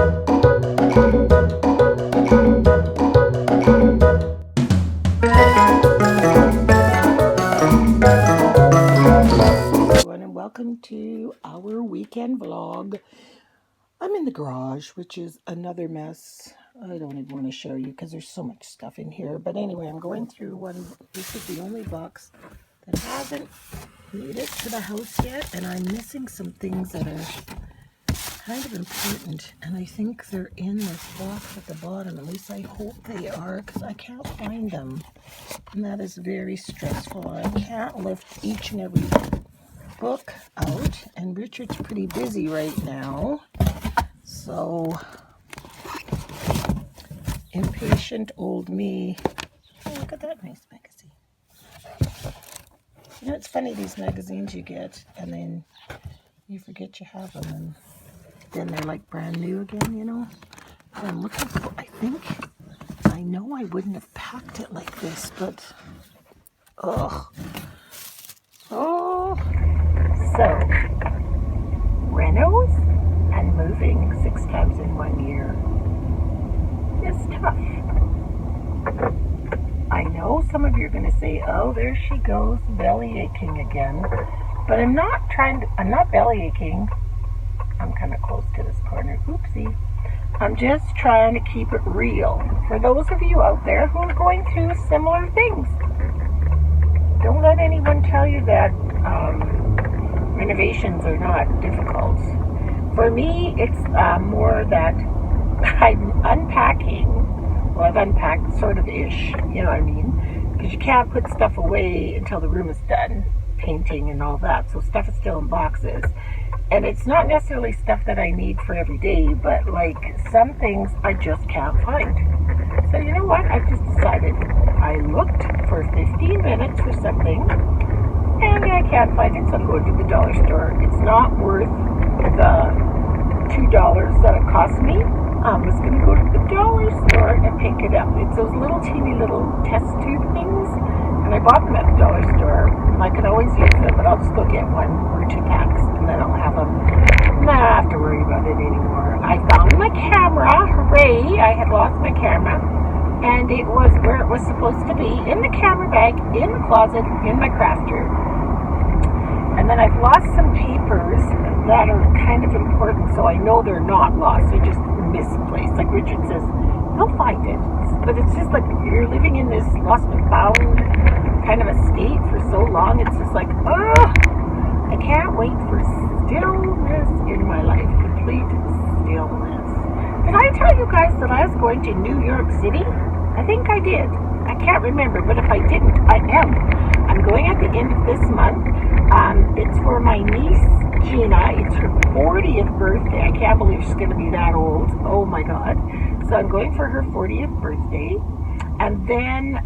And welcome to our weekend vlog. I'm in the garage, which is another mess. I don't even want to show you because there's so much stuff in here. But anyway, I'm going through one. This is the only box that hasn't made it to the house yet, and I'm missing some things that are kind of important, and I think they're in this box at the bottom. At least I hope they are, because I can't find them, and that is very stressful. I can't lift each and every book out, and Richard's pretty busy right now, so impatient old me. Oh, look at that nice magazine. You know, it's funny, these magazines you get and then you forget you have them, and then they're like brand new again, you know. And I'm looking for, I know I wouldn't have packed it like this, but oh. So renos and moving 6 times in 1 year is tough. I know some of you are going to say, oh, there she goes, belly aching again. But I'm not belly aching. I'm kind of close to this corner. Oopsie. I'm just trying to keep it real for those of you out there who are going through similar things. Don't let anyone tell you that renovations are not difficult. For me, it's more that I'm unpacking. Well, I've unpacked sort of ish, you know what I mean? Because you can't put stuff away until the room is done, painting and all that. So stuff is still in boxes. And it's not necessarily stuff that I need for every day, but like some things I just can't find. So you know what? I've just decided. I looked for 15 minutes for something, and I can't find it, so I'm going to the dollar store. It's not worth the $2 that it cost me. I'm just going to go to the dollar store and pick it up. It's those little teeny little test tube things, and I bought them at the dollar store. I can always use them, but I'll just go get 1 or 2 packs, and then I'll have them. And I don't have to worry about it anymore. I found my camera. Hooray! I had lost my camera, and it was where it was supposed to be, in the camera bag, in the closet, in my crafter. And then I've lost some papers that are kind of important, so I know they're not lost. They're just misplaced. Like Richard says, he'll find it. But it's just like you're living in this lost and found kind of a state for so long. It's just like, I can't wait for stillness in my life. Complete stillness. Did I tell you guys that I was going to New York City? I think I did. I can't remember, but if I didn't, I am. I'm going at the end of this month. It's for my niece, Gina. It's her 40th birthday. I can't believe she's going to be that old. Oh my God. So I'm going for her 40th birthday. And then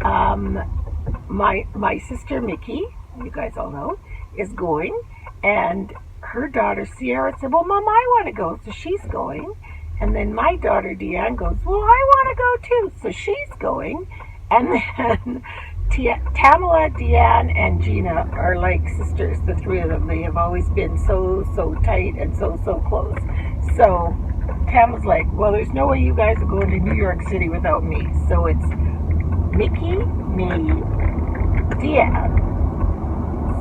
my sister, Mickey, you guys all know, is going. And her daughter, Sierra, said, well, Mom, I want to go. So she's going. And then my daughter, Deanne, goes, well, I want to go too. So she's going. And then Tamala, Deanne, and Gina are like sisters, the 3 of them. They have always been so tight and so close. So Tam was like, well, there's no way you guys are going to New York City without me. So it's Mickey, me, Deanne,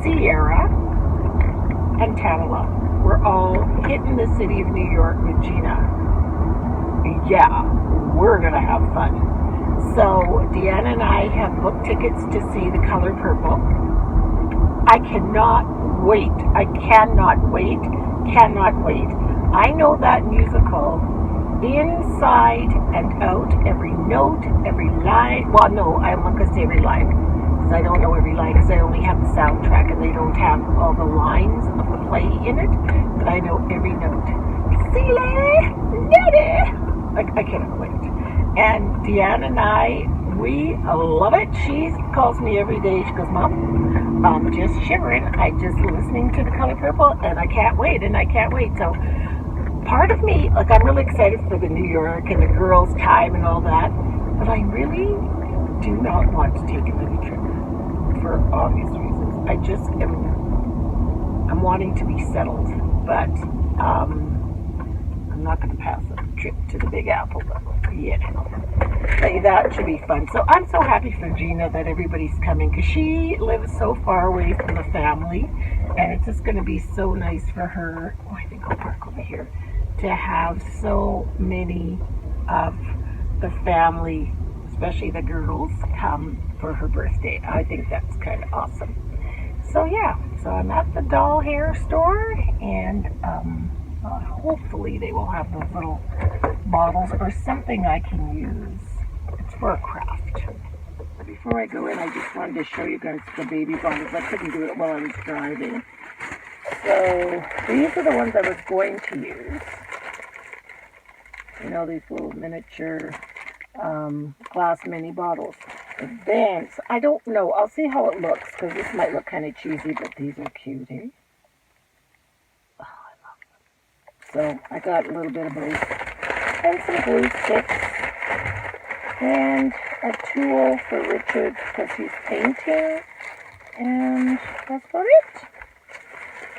Sierra, and Tamala. We're all hitting the city of New York with Gina. Yeah, we're going to have fun. So Deanna and I have booked tickets to see The Color Purple. I cannot wait. I cannot wait. Cannot wait. I know that musical inside and out, every note, every line. Well, no, I'm not going to say every line, because I don't know every line, because I only have the soundtrack and they don't have all the lines of the play in it, but I know every note. Silly, nitty. I cannot wait. And Deanna and I, we love it. She calls me every day. She goes, Mom, I'm just shivering. I'm just listening to The Color Purple, and I can't wait, and I can't wait. So part of me, like, I'm really excited for the New York and the girls' time and all that, but I really do not want to take another trip for obvious reasons. I'm wanting to be settled, but I'm not going to pass it. trip to the Big Apple. Yeah, but that should be fun. So I'm so happy for Gina that everybody's coming because she lives so far away from the family, and it's just going to be so nice for her. Oh, I think I'll park over here, to have so many of the family, especially the girls, come for her birthday. I think that's kind of awesome. So yeah, so I'm at the doll hair store, and hopefully they will have those little bottles or something I can use. It's for a craft. Before I go in, I just wanted to show you guys the baby bottles. I couldn't do it while I was driving. So these are the ones I was going to use. You know, these little miniature glass mini bottles. Then, I don't know. I'll see how it looks, because this might look kind of cheesy, but these are cute, eh? Oh, I love them. So I got a little bit of both. And some glue sticks. And a tool for Richard, because he's painting. And that's about it.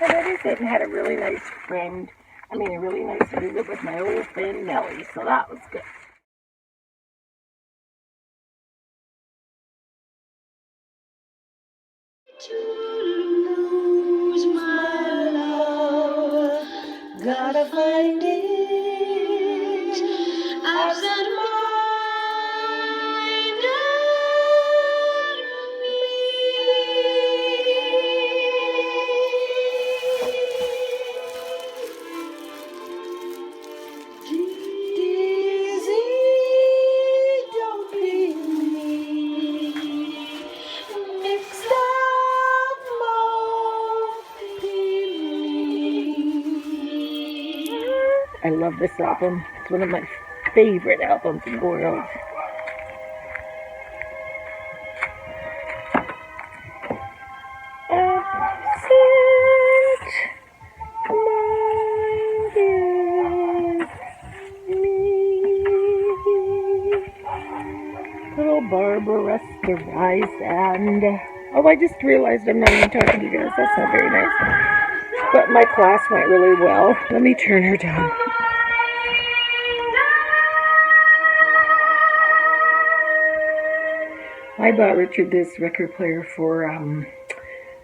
And that is it. And had a really nice friend. A really nice visit with my old friend Nellie. So that was good. To lose my love, gotta find it, absent minded me. Dizzy, don't be me, mixed up, I love this album. It's one of my favorite albums in the world. Absent minded me. Little Barbara Streisand. Oh, I just realized I'm not even talking to you guys. That's not very nice. But my class went really well. Let me turn her down. I bought Richard this record player for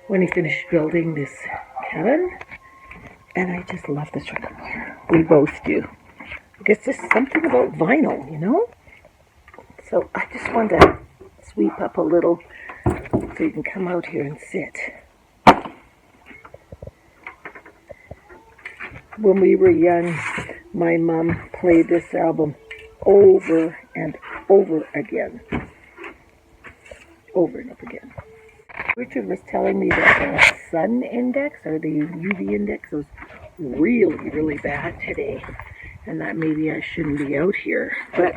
when he finished building this cabin. And I just love this record player. We both do. I guess there's something about vinyl, you know? So I just wanted to sweep up a little so you can come out here and sit. When we were young, my mom played this album over and over again. Over and over again. Richard was telling me that the sun index, or the UV index, was really, really bad today. And that maybe I shouldn't be out here. But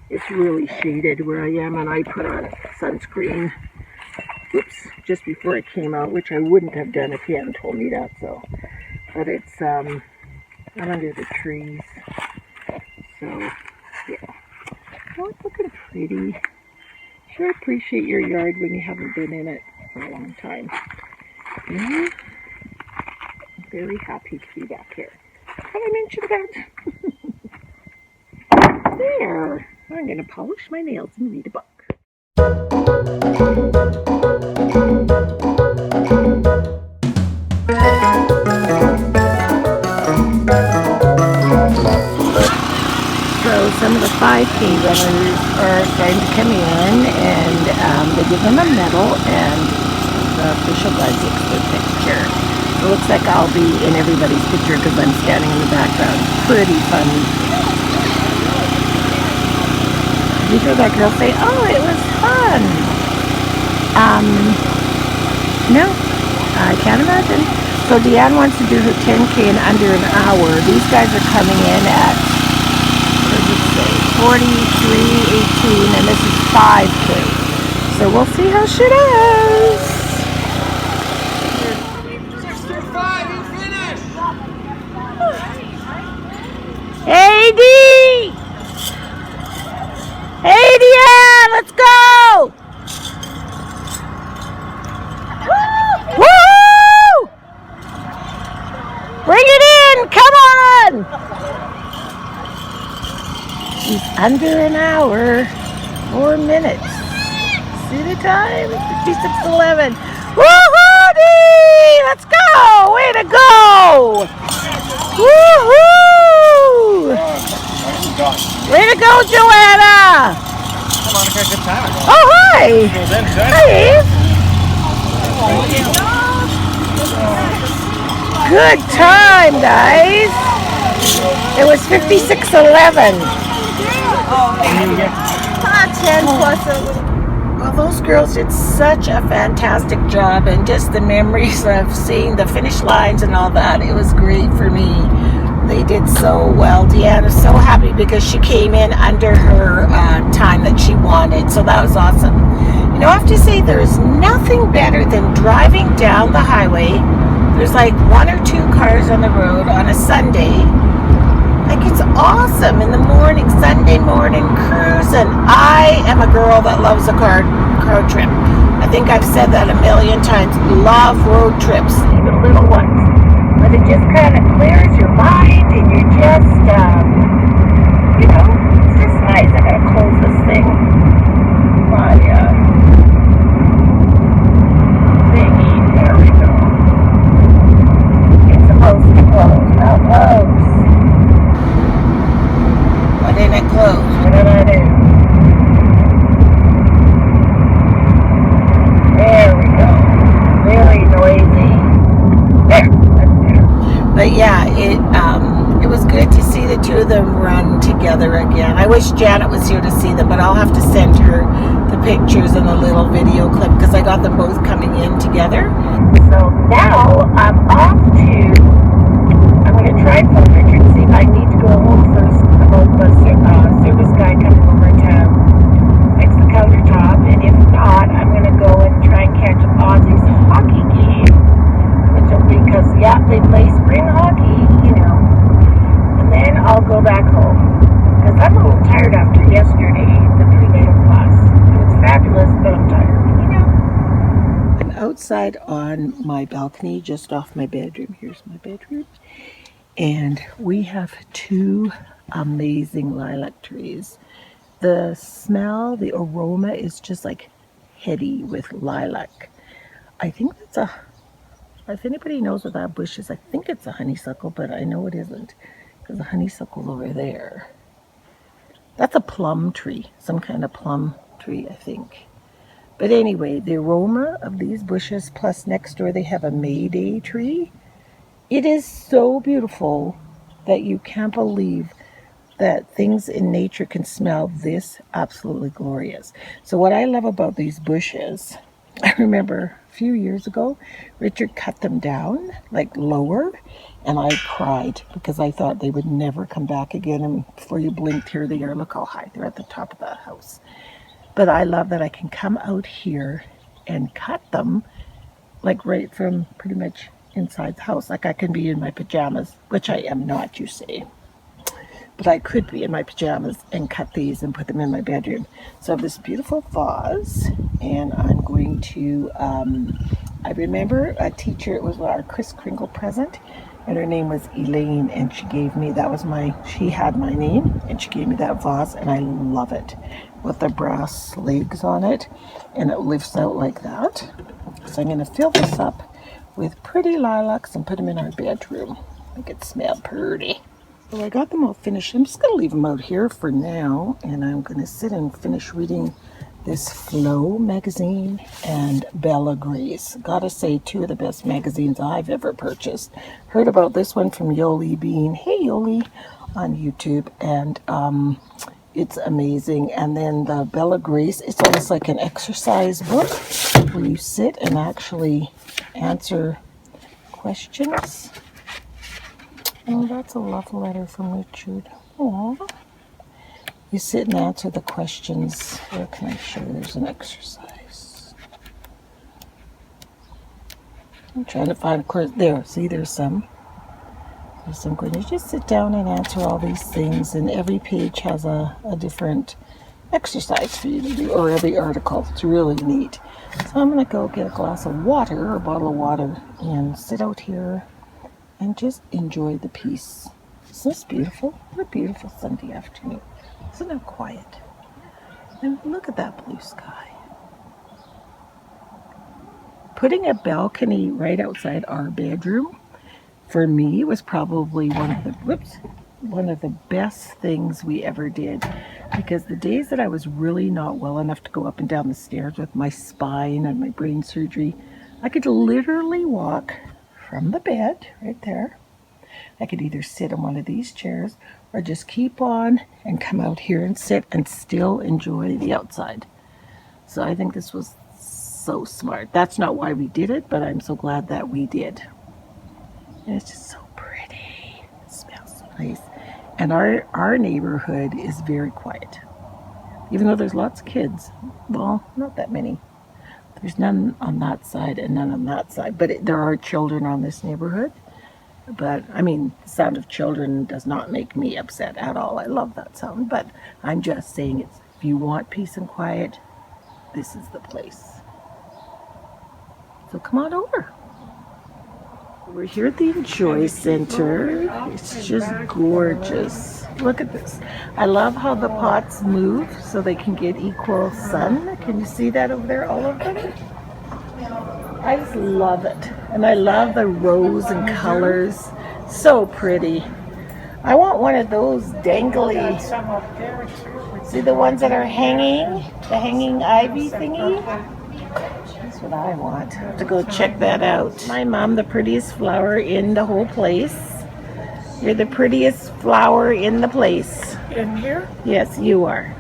it's really shaded where I am, and I put on sunscreen. Oops, just before I came out, which I wouldn't have done if he hadn't told me that. So, but it's I'm under the trees. So yeah. Oh, it's looking pretty. Sure appreciate your yard when you haven't been in it for a long time. I'm very happy to be back here. Have I mentioned that? There. I'm going to polish my nails and read a book. So some of the 5K runners are starting to come in, and they give them a medal, and the official guy takes their picture. It looks like I'll be in everybody's picture because I'm standing in the background. Pretty funny. Did you hear that girl say, "Oh, it was fun"? No, I can't imagine. So Deanne wants to do her 10K in under an hour. These guys are coming in at 43:18, and this is 5K. So we'll see how she does. 6:05, you finished! Hey, D! Hey, Deanne, let's go! Woo! Bring it in! Come on! She's under an hour, 4 minutes. See the time? 56:11. Woohoo! Let's go! Way to go! Woohoo! Way to go, Joanna! Hey, Monica, good time. Oh, hi! Hi, Eve. Good time, guys. It was 56:11. 10 plus a little. Well, those girls did such a fantastic job, and just the memories of seeing the finish lines and all that, it was great for me. They did so well. Deanna's so happy because she came in under her time that she wanted, so that was awesome. You know, I have to say there is nothing better than driving down the highway. There's like 1 or 2 cars on the road on a Sunday. Like, it's awesome in the morning, Sunday morning cruise, and I am a girl that loves a car trip. I think I've said that a million times. Love road trips, even little ones. But it just kind of clears your mind, and you're just, you know, it's just nice. I gotta close this thing. My thingy. There we go. It's supposed to close. Now close. Why didn't it close? What did I do? There we go. Very noisy. There. That's there. But yeah, it was good to see the two of them run together again. I wish Janet was here to see them, but I'll have to send her the pictures and a little video clip because I got them both coming in together. So now I'm off to, I'm going to try and phone Richard and see if I need to go home first about the service guy coming over to fix the countertop, and if not, I'm going to go and try and catch Ozzy's hockey game, which will be, because yeah, they play spring hockey, you know, and then I'll go back home, because I'm a little tired after yesterday, the prenatal class. It was fabulous, but I'm tired, you know. I'm outside on my balcony, just off my bedroom. Here's my bedroom. And we have 2 amazing lilac trees. The smell, the aroma is just like heady with lilac. I think that's if anybody knows what that bush is, I think it's a honeysuckle, but I know it isn't because the honeysuckle's over there. That's a plum tree, some kind of plum tree, I think. But anyway, the aroma of these bushes, plus next door they have a Mayday tree. It is so beautiful that you can't believe that things in nature can smell this absolutely glorious. So what I love about these bushes, I remember a few years ago, Richard cut them down, like lower, and I cried because I thought they would never come back again. And before you blinked, here they are. Look how high. They're at the top of the house. But I love that I can come out here and cut them, like right from pretty much inside the house. Like I can be in my pajamas, which I am not, you say. But I could be in my pajamas and cut these and put them in my bedroom. So I have this beautiful vase, and I'm going to, I remember a teacher, it was our Kris Kringle present, and her name was Elaine, and she gave me, she had my name, and she gave me that vase, and I love it, with the brass legs on it, and it lifts out like that. So I'm going to fill this up with pretty lilacs and put them in our bedroom. Make it smell pretty. So I got them all finished. I'm just going to leave them out here for now, and I'm going to sit and finish reading this Flow magazine and Bella Grace. Gotta say, 2 of the best magazines I've ever purchased. Heard about this one from Yoli Bean. Hey Yoli, on YouTube, and it's amazing. And then the Bella Grace, it's almost like an exercise book where you sit and actually answer questions. Oh, that's a love letter from Richard. Aww. You sit and answer the questions. Where can I show? There's an exercise. I'm trying to find, of course, there. See, there's some. So I'm going to just sit down and answer all these things, and every page has a different exercise for you to do, or every article. It's really neat. So I'm going to go get a glass of water, or a bottle of water, and sit out here and just enjoy the peace. Isn't this beautiful? What a beautiful Sunday afternoon. Isn't it quiet? And look at that blue sky. Putting a balcony right outside our bedroom, for me, was probably one of the best things we ever did. Because the days that I was really not well enough to go up and down the stairs with my spine and my brain surgery, I could literally walk from the bed right there. I could either sit on one of these chairs or just keep on and come out here and sit and still enjoy the outside. So I think this was so smart. That's not why we did it, but I'm so glad that we did. And it's just so pretty. It smells so nice. And our neighborhood is very quiet. Even though there's lots of kids. Well, not that many. There's none on that side and none on that side. But there are children on this neighborhood. But, I mean, the sound of children does not make me upset at all. I love that sound. But I'm just saying, if you want peace and quiet, this is the place. So come on over. We're here at the Enjoy Center. It's just gorgeous. Look at this. I love how the pots move so they can get equal sun. Can you see that over there, all of them? I just love it. And I love the rose and colors. So pretty. I want one of those dangly. See the ones that are hanging? The hanging ivy thingy? That's what I want. I have to go check that out. My mom, the prettiest flower in the whole place. You're the prettiest flower in the place. In here? Yes, you are.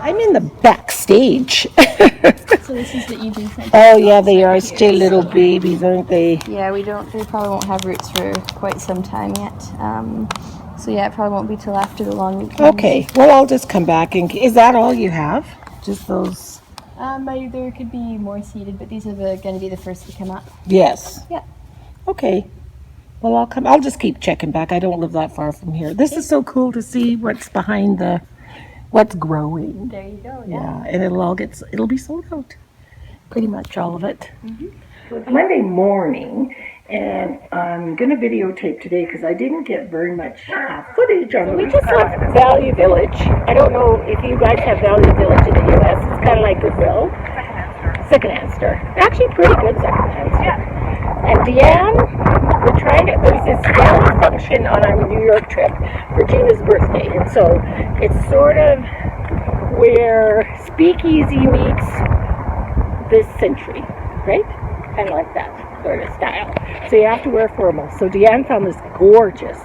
I'm in the backstage. So this is the evening center. Oh yeah, they are still little babies, aren't they? Yeah, they probably won't have roots for quite some time yet. So yeah, it probably won't be till after the long weekend. Okay, well I'll just come back and, is that all you have? Just those? There could be more seeded, but these are going to be the first to come up. Yes. Yeah. Okay. Well, I'll just keep checking back. I don't live that far from here. This is so cool to see what's behind what's growing. There you go. Yeah, and it'll be sold out. Pretty much all of it. So it's Monday morning, and I'm going to videotape today because I didn't get very much footage on it. We just left Value Village. I don't know if you guys have Value Village in the U.S. It's kind of like Goodwill. Secondhand store. Actually, pretty good secondhand store. And Deanne, there's this family function on our New York trip for Gina's birthday. And so it's sort of where Speakeasy meets this century, right? Kind of like that sort of style. So you have to wear formal. So Deanne found this gorgeous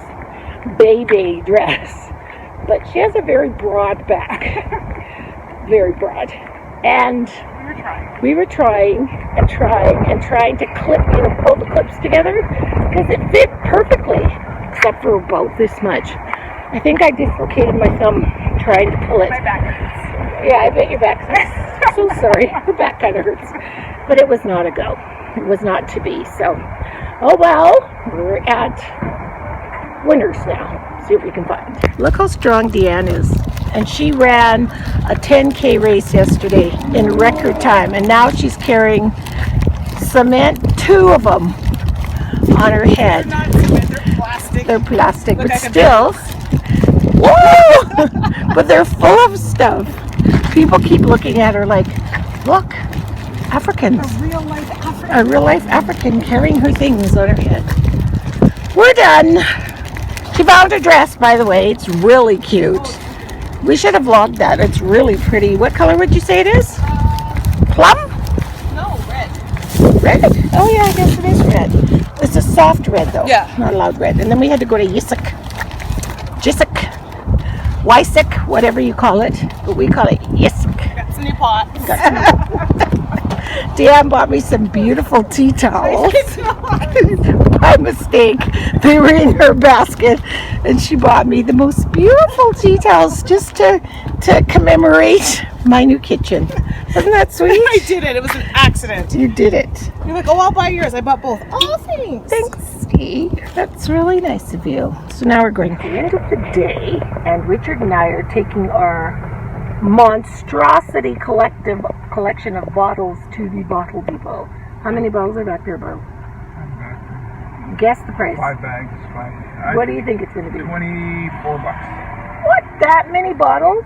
baby dress, but she has a very broad back. Very broad. And we were trying to clip, pull the clips together because it fit perfectly, except for about this much. I think I dislocated my thumb trying to pull it. My back hurts. Yeah, I bet your back hurts. So sorry, your back kind of hurts. But it was not a go. It was not to be. So, oh well, we're at Winners now. See what we can find. Look how strong Deanne is. And she ran a 10K race yesterday in record time. And now she's carrying cement, 2 of them, on her head. They're not cement, they're plastic. They're plastic, Look, but I can still. Woo! But they're full of stuff. People keep looking at her like, look, Africans. A real life African carrying her things on her head. We're done. She found her dress, by the way. It's really cute. We should have vlogged that. It's really pretty. What color would you say it is? Plum? No, red. Red? Oh yeah, I guess it is red. It's a soft red though. Yeah. Not a loud red. And then we had to go to Jisik, Wysik, whatever you call it. But we call it Jisik. Got some new pots. Deanne bought me some beautiful tea towels. By mistake, they were in her basket, and she bought me the most beautiful tea towels just to commemorate my new kitchen. Wasn't that sweet? I did it. It was an accident. You did it. You're like, oh, I'll buy yours. I bought both. Oh, thanks. Thanks, Steve. That's really nice of you. So now we're going to the end of the day, and Richard and I are taking our monstrosity collection of bottles to the bottle depot. How many bottles are back there, Bo? Guess the price. 5 bags is fine. What do you think it's going to be? $24. What? That many bottles?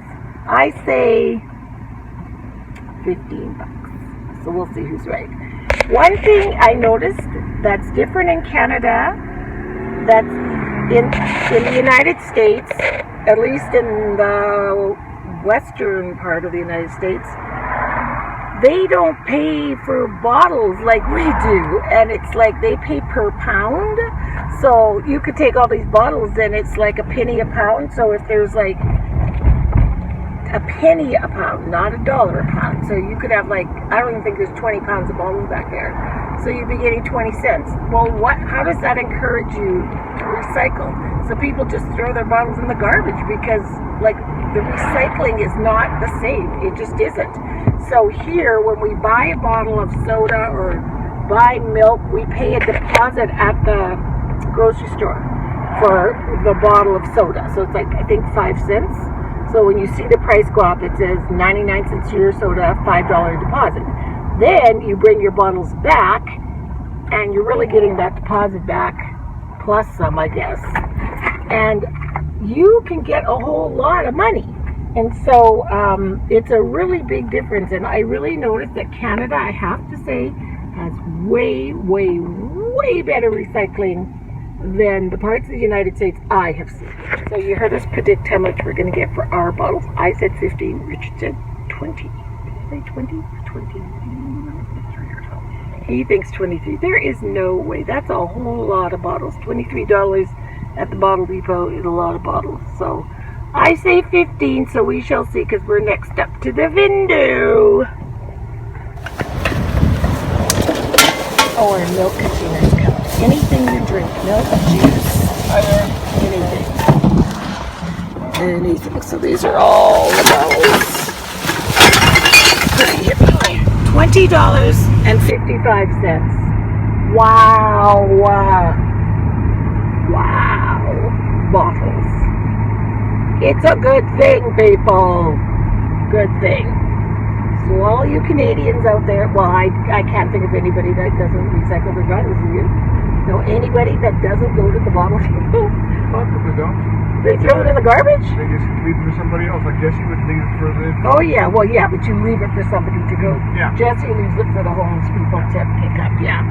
I say $15. So we'll see who's right. One thing I noticed that's different in Canada, that's in the United States, at least in the western part of the United States, they don't pay for bottles like we do, and it's like they pay per pound. So you could take all these bottles and it's like a penny a pound. So if there's like a penny a pound, not $1 a pound. So you could have like, I don't even think there's 20 pounds of bottles back there. So you'd be getting 20 cents. Well, how does that encourage you to recycle? So people just throw their bottles in the garbage because like the recycling is not the same. It just isn't. So here, when we buy a bottle of soda or buy milk, we pay a deposit at the grocery store for the bottle of soda. So it's like, I think 5 cents. So when you see the price go up, it says 99 cents to your soda, $5 deposit. Then you bring your bottles back, and you're really getting that deposit back, plus some, I guess. And you can get a whole lot of money. And so it's a really big difference. And I really noticed that Canada, I have to say, has way, way, way better recycling than the parts of the United States I have seen. So you heard us predict how much we're going to get for our bottles. I said 15, Richard said 20. Did I say 20? 20. He thinks 23. There is no way. That's a whole lot of bottles. $23 at the Bottle Depot is a lot of bottles. So I say 15, so we shall see, because we're next up to the window. Oh, our milk containers come. Anything you drink, milk, juice, anything. So these are all the bottles. $20.55. Wow. Wow. Bottles. It's a good thing, people. Good thing. So all you Canadians out there, well, I can't think of anybody that doesn't recycle their bottles, do you? No, anybody that doesn't go to the bottle depot? Most people don't. They throw it in the garbage? They just leave it for somebody else. I guess you would leave it for the... Oh, yeah. Well, yeah, but you leave it for somebody to go. Yeah. Jesse leaves it for the homeless people to pick up, yeah.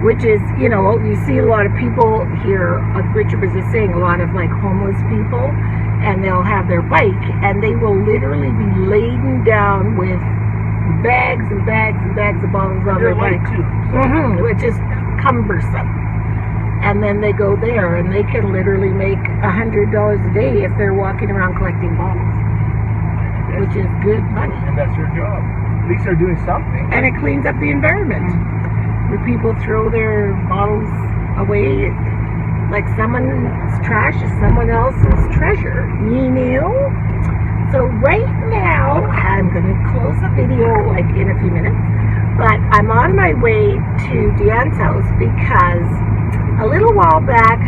Which is, you know, you see a lot of people here, Richard was just saying, a lot of, like, homeless people, and they'll have their bike, and they will literally be laden down with bags and bags and bags of bottles on their bike. Which is cumbersome. And then they go there, and they can literally make $100 a day if they're walking around collecting bottles, which is good money. And that's their job. At least they're doing something. And it cleans up the environment. Where people throw their bottles away, like someone's trash is someone else's treasure, you know? So right now, I'm going to close the video like in a few minutes, but I'm on my way to Deanne's house because a little while back,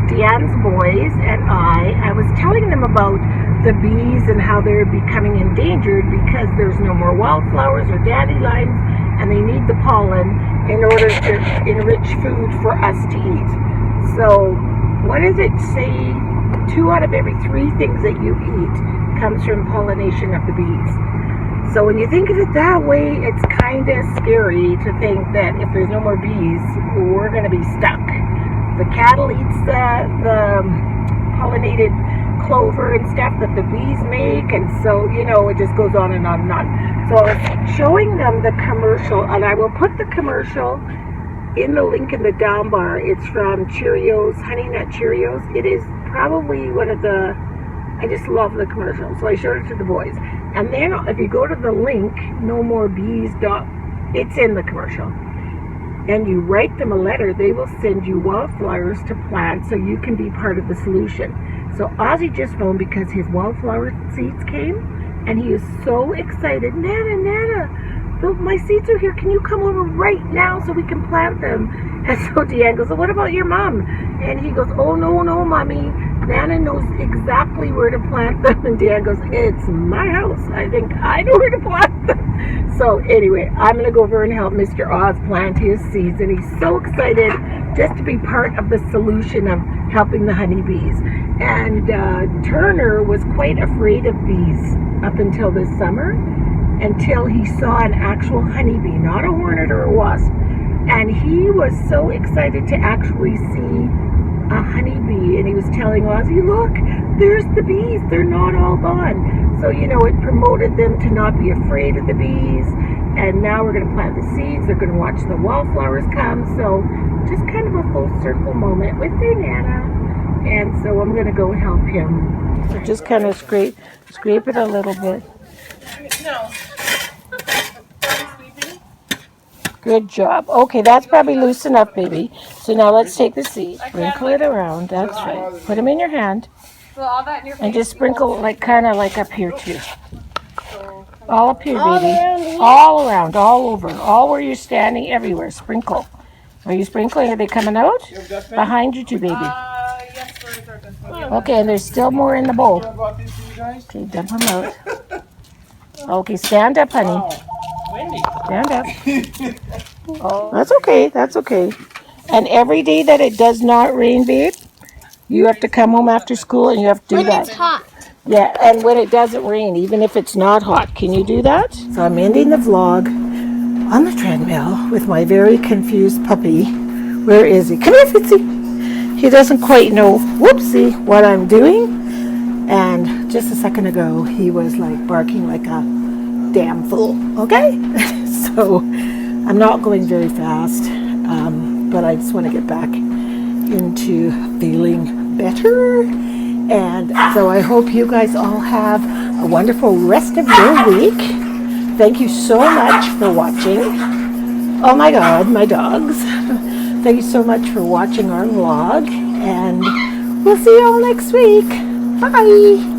Deanne's boys and I was telling them about the bees and how they're becoming endangered because there's no more wildflowers or dandelions, and they need the pollen in order to enrich food for us to eat. So what does it say? 2 out of every 3 things that you eat comes from pollination of the bees. So when you think of it that way, it's kind of scary to think that if there's no more bees, we're going to be stuck. The cattle eats the pollinated clover and stuff that the bees make, and so, you know, it just goes on and on and on. So I was showing them the commercial, and I will put the commercial in the link in the down bar. It's from Cheerios, Honey Nut Cheerios. It is probably one of the, I just love the commercial. So I showed it to the boys. And then if you go to the link, it's in the commercial. And you write them a letter, they will send you wildflowers to plant so you can be part of the solution. So Ozzy just phoned because his wildflower seeds came, and he is so excited. Nana, my seeds are here. Can you come over right now so we can plant them? And so Deanne goes, well, what about your mom? And he goes, oh, no, Mommy. Nana knows exactly where to plant them, and Dan goes, it's my house. I think I know where to plant them. So anyway, I'm going to go over and help Mr. Oz plant his seeds, and he's so excited just to be part of the solution of helping the honeybees. And Turner was quite afraid of bees up until this summer, until he saw an actual honeybee, not a hornet or a wasp. And he was so excited to actually see a honeybee, and he was telling Ozzy, look, there's the bees, they're not all gone. So, you know, it promoted them to not be afraid of the bees. And now we're going to plant the seeds. They're going to watch the wallflowers come. So just kind of a full circle moment with their Nana. And so I'm going to go help him. So just kind of scrape it a little bit. No. Good job. Okay, that's probably loose enough, baby. So now let's take the seed, sprinkle it around. That's right. Put them in your hand, Well, all that in your and just sprinkle like kind of like up here too. All up here, baby. All around, all over, all where you're standing, everywhere. Sprinkle. Are you sprinkling? Are they coming out? Behind you too, baby. yes, where's our dustbin? Okay, and there's still more in the bowl. I bought these for you guys. Okay, dump them out. Okay, stand up, honey. Stand up. Oh, that's okay. That's okay. And every day that it does not rain, babe, you have to come home after school and you have to do that. It's hot. Yeah, and when it doesn't rain, even if it's not hot, can you do that? So I'm ending the vlog on the treadmill with my very confused puppy. Where is he? Come here, Fitzy. He doesn't quite know, whoopsie, what I'm doing. And just a second ago, he was like barking like a damn fool, okay? So I'm not going very fast, but I just want to get back into feeling better. And so I hope you guys all have a wonderful rest of your week. Thank you so much for watching. Oh my God, my dogs. Thank you so much for watching our vlog, and we'll see you all next week. Bye.